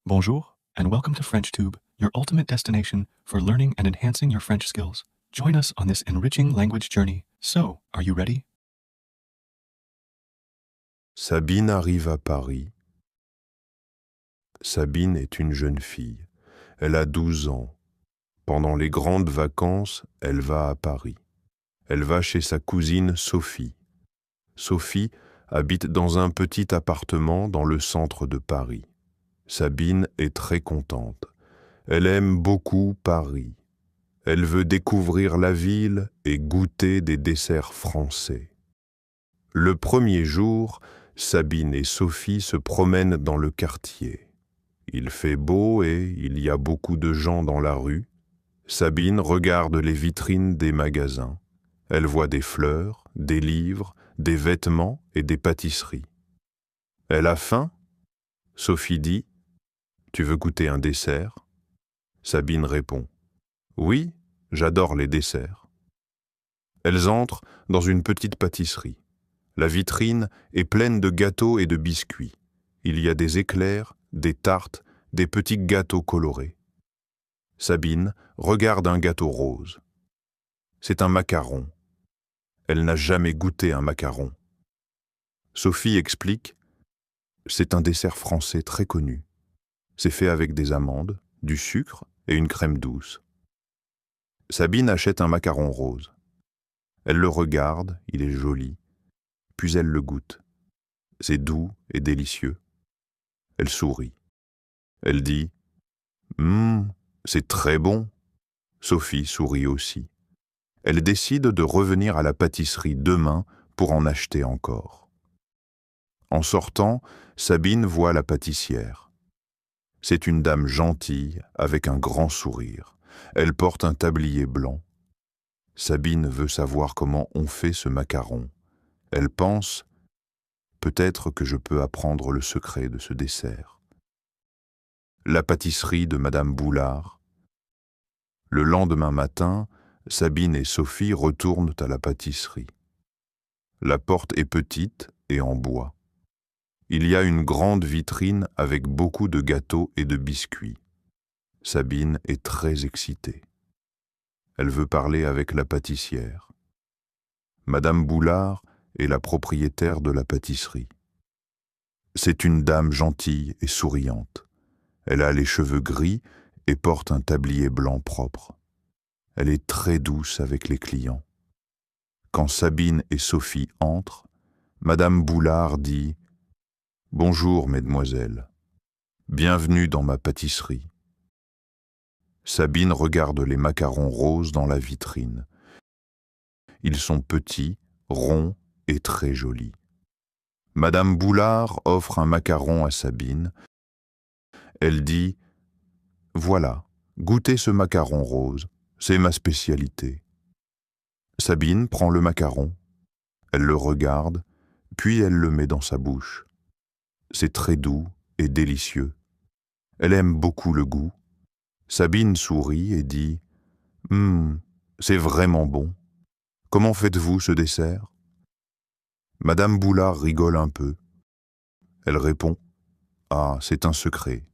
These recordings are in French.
Bonjour, and welcome to FrenchTube, your ultimate destination for learning and enhancing your French skills. Join us on this enriching language journey. So, are you ready? Sabine arrive à Paris. Sabine est une jeune fille. Elle a 12 ans. Pendant les grandes vacances, elle va à Paris. Elle va chez sa cousine Sophie. Sophie habite dans un petit appartement dans le centre de Paris. Sabine est très contente. Elle aime beaucoup Paris. Elle veut découvrir la ville et goûter des desserts français. Le premier jour, Sabine et Sophie se promènent dans le quartier. Il fait beau et il y a beaucoup de gens dans la rue. Sabine regarde les vitrines des magasins. Elle voit des fleurs, des livres, des vêtements et des pâtisseries. Elle a faim? Sophie dit, « Tu veux goûter un dessert ?» Sabine répond, « Oui, j'adore les desserts. » Elles entrent dans une petite pâtisserie. La vitrine est pleine de gâteaux et de biscuits. Il y a des éclairs, des tartes, des petits gâteaux colorés. Sabine regarde un gâteau rose. C'est un macaron. Elle n'a jamais goûté un macaron. Sophie explique, c'est un dessert français très connu. C'est fait avec des amandes, du sucre et une crème douce. Sabine achète un macaron rose. Elle le regarde, il est joli, puis elle le goûte. C'est doux et délicieux. Elle sourit. Elle dit, « c'est très bon. » Sophie sourit aussi. Elle décide de revenir à la pâtisserie demain pour en acheter encore. En sortant, Sabine voit la pâtissière. C'est une dame gentille avec un grand sourire. Elle porte un tablier blanc. Sabine veut savoir comment on fait ce macaron. Elle pense, peut-être que je peux apprendre le secret de ce dessert. La pâtisserie de Madame Boulard. Le lendemain matin, Sabine et Sophie retournent à la pâtisserie. La porte est petite et en bois. Il y a une grande vitrine avec beaucoup de gâteaux et de biscuits. Sabine est très excitée. Elle veut parler avec la pâtissière. Madame Boulard est la propriétaire de la pâtisserie. C'est une dame gentille et souriante. Elle a les cheveux gris et porte un tablier blanc propre. Elle est très douce avec les clients. Quand Sabine et Sophie entrent, Madame Boulard dit « Bonjour, mesdemoiselles. Bienvenue dans ma pâtisserie. » Sabine regarde les macarons roses dans la vitrine. Ils sont petits, ronds et très jolis. Madame Boulard offre un macaron à Sabine. Elle dit « Voilà, goûtez ce macaron rose, c'est ma spécialité. » Sabine prend le macaron. Elle le regarde, puis elle le met dans sa bouche. C'est très doux et délicieux. Elle aime beaucoup le goût. Sabine sourit et dit « c'est vraiment bon. Comment faites-vous ce dessert ?» Madame Boulard rigole un peu. Elle répond « Ah, c'est un secret.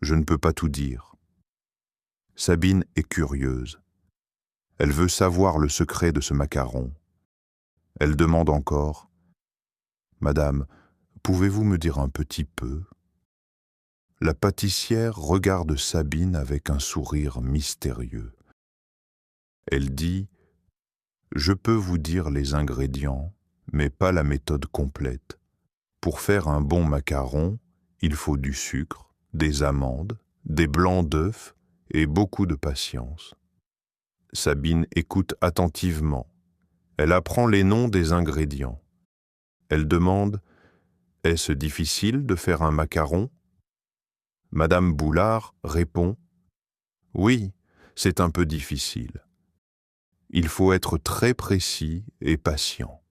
Je ne peux pas tout dire. » Sabine est curieuse. Elle veut savoir le secret de ce macaron. Elle demande encore « Madame, pouvez-vous me dire un petit peu ?» La pâtissière regarde Sabine avec un sourire mystérieux. Elle dit « Je peux vous dire les ingrédients, mais pas la méthode complète. Pour faire un bon macaron, il faut du sucre, des amandes, des blancs d'œufs et beaucoup de patience. » Sabine écoute attentivement. Elle apprend les noms des ingrédients. Elle demande « Est-ce difficile de faire un macaron ?» Madame Boulard répond « Oui, c'est un peu difficile. Il faut être très précis et patient,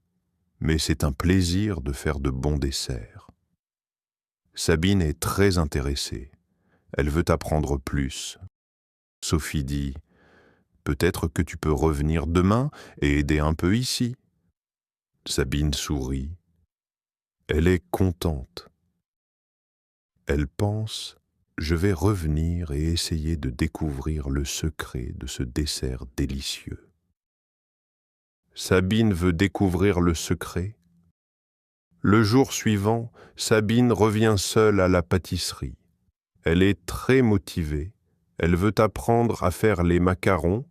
mais c'est un plaisir de faire de bons desserts. » Sabine est très intéressée. Elle veut apprendre plus. Sophie dit « Peut-être que tu peux revenir demain et aider un peu ici. » Sabine sourit. Elle est contente. Elle pense Je vais revenir et essayer de découvrir le secret de ce dessert délicieux. Sabine veut découvrir le secret. Le jour suivant, Sabine revient seule à la pâtisserie. Elle est très motivée. Elle veut apprendre à faire les macarons.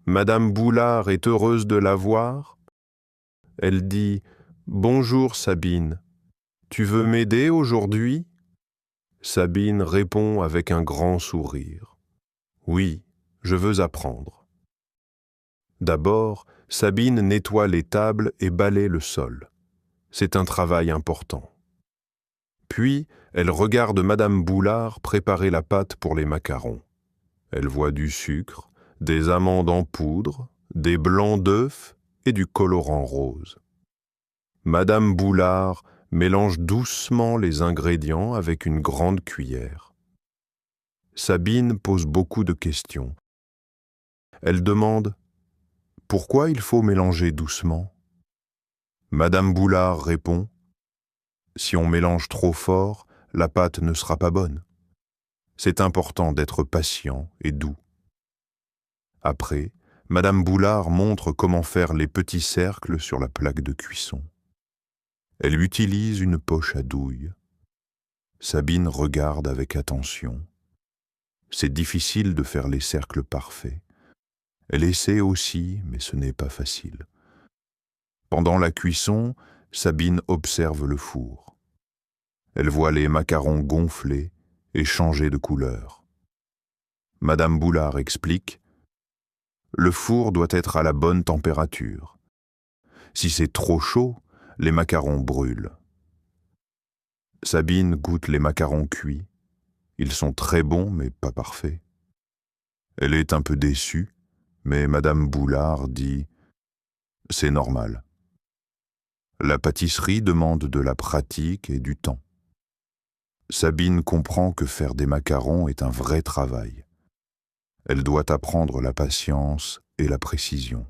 Madame Boulard est heureuse de la voir. Elle dit « Bonjour Sabine, tu veux m'aider aujourd'hui ?» Sabine répond avec un grand sourire. « Oui, je veux apprendre. » D'abord, Sabine nettoie les tables et balaie le sol. C'est un travail important. Puis, elle regarde Madame Boulard préparer la pâte pour les macarons. Elle voit du sucre, des amandes en poudre, des blancs d'œufs et du colorant rose. Madame Boulard mélange doucement les ingrédients avec une grande cuillère. Sabine pose beaucoup de questions. Elle demande « Pourquoi il faut mélanger doucement ?» Madame Boulard répond « Si on mélange trop fort, la pâte ne sera pas bonne. C'est important d'être patient et doux. » Après, Madame Boulard montre comment faire les petits cercles sur la plaque de cuisson. Elle utilise une poche à douille. Sabine regarde avec attention. C'est difficile de faire les cercles parfaits. Elle essaie aussi, mais ce n'est pas facile. Pendant la cuisson, Sabine observe le four. Elle voit les macarons gonfler et changer de couleur. Madame Boulard explique « Le four doit être à la bonne température. Si c'est trop chaud, les macarons brûlent. » Sabine goûte les macarons cuits. Ils sont très bons, mais pas parfaits. Elle est un peu déçue, mais Madame Boulard dit « C'est normal. » La pâtisserie demande de la pratique et du temps. Sabine comprend que faire des macarons est un vrai travail. Elle doit apprendre la patience et la précision.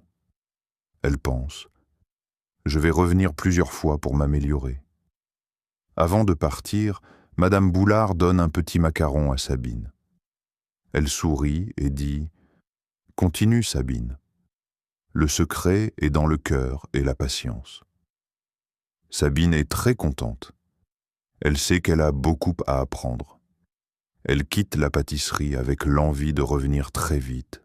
Elle pense « Je vais revenir plusieurs fois pour m'améliorer. » Avant de partir, Madame Boulard donne un petit macaron à Sabine. Elle sourit et dit « Continue Sabine. Le secret est dans le cœur et la patience. » Sabine est très contente. Elle sait qu'elle a beaucoup à apprendre. Elle quitte la pâtisserie avec l'envie de revenir très vite.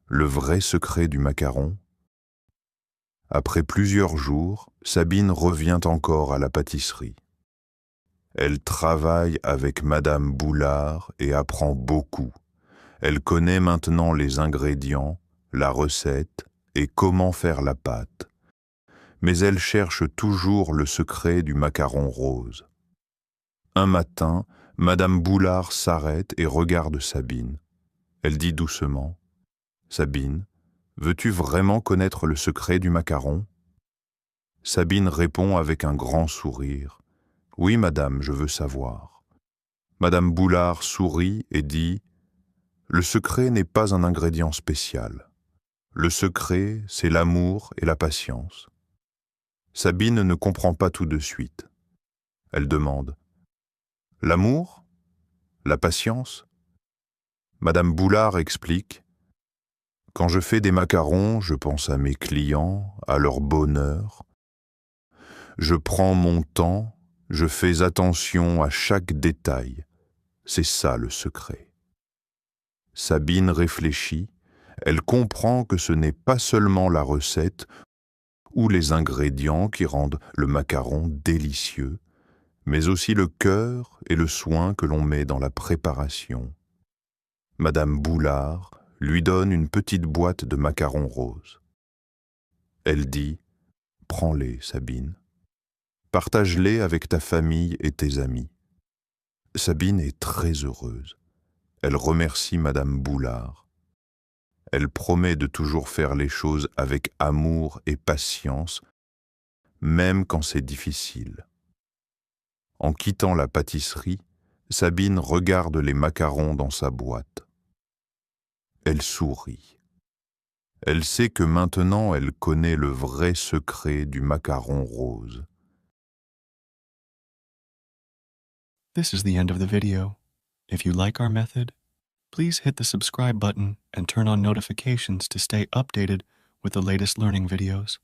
Le vrai secret du macaron. Après plusieurs jours, Sabine revient encore à la pâtisserie. Elle travaille avec Madame Boulard et apprend beaucoup. Elle connaît maintenant les ingrédients, la recette et comment faire la pâte. Mais elle cherche toujours le secret du macaron rose. Un matin, Madame Boulard s'arrête et regarde Sabine. Elle dit doucement « Sabine, veux-tu vraiment connaître le secret du macaron ?» Sabine répond avec un grand sourire « Oui, madame, je veux savoir. » Madame Boulard sourit et dit « Le secret n'est pas un ingrédient spécial. Le secret, c'est l'amour et la patience. » Sabine ne comprend pas tout de suite. Elle demande « L'amour ? La patience ?» Madame Boulard explique « Quand je fais des macarons, je pense à mes clients, à leur bonheur. Je prends mon temps, je fais attention à chaque détail. C'est ça le secret. » Sabine réfléchit, elle comprend que ce n'est pas seulement la recette ou les ingrédients qui rendent le macaron délicieux, mais aussi le cœur et le soin que l'on met dans la préparation. Madame Boulard lui donne une petite boîte de macarons roses. Elle dit « Prends-les, Sabine. Partage-les avec ta famille et tes amis. » Sabine est très heureuse. Elle remercie Madame Boulard. Elle promet de toujours faire les choses avec amour et patience, même quand c'est difficile. En quittant la pâtisserie, Sabine regarde les macarons dans sa boîte. Elle sourit. Elle sait que maintenant elle connaît le vrai secret du macaron rose. This is the end of the video. If you like our method, please hit the subscribe button and turn on notifications to stay updated with the latest learning videos.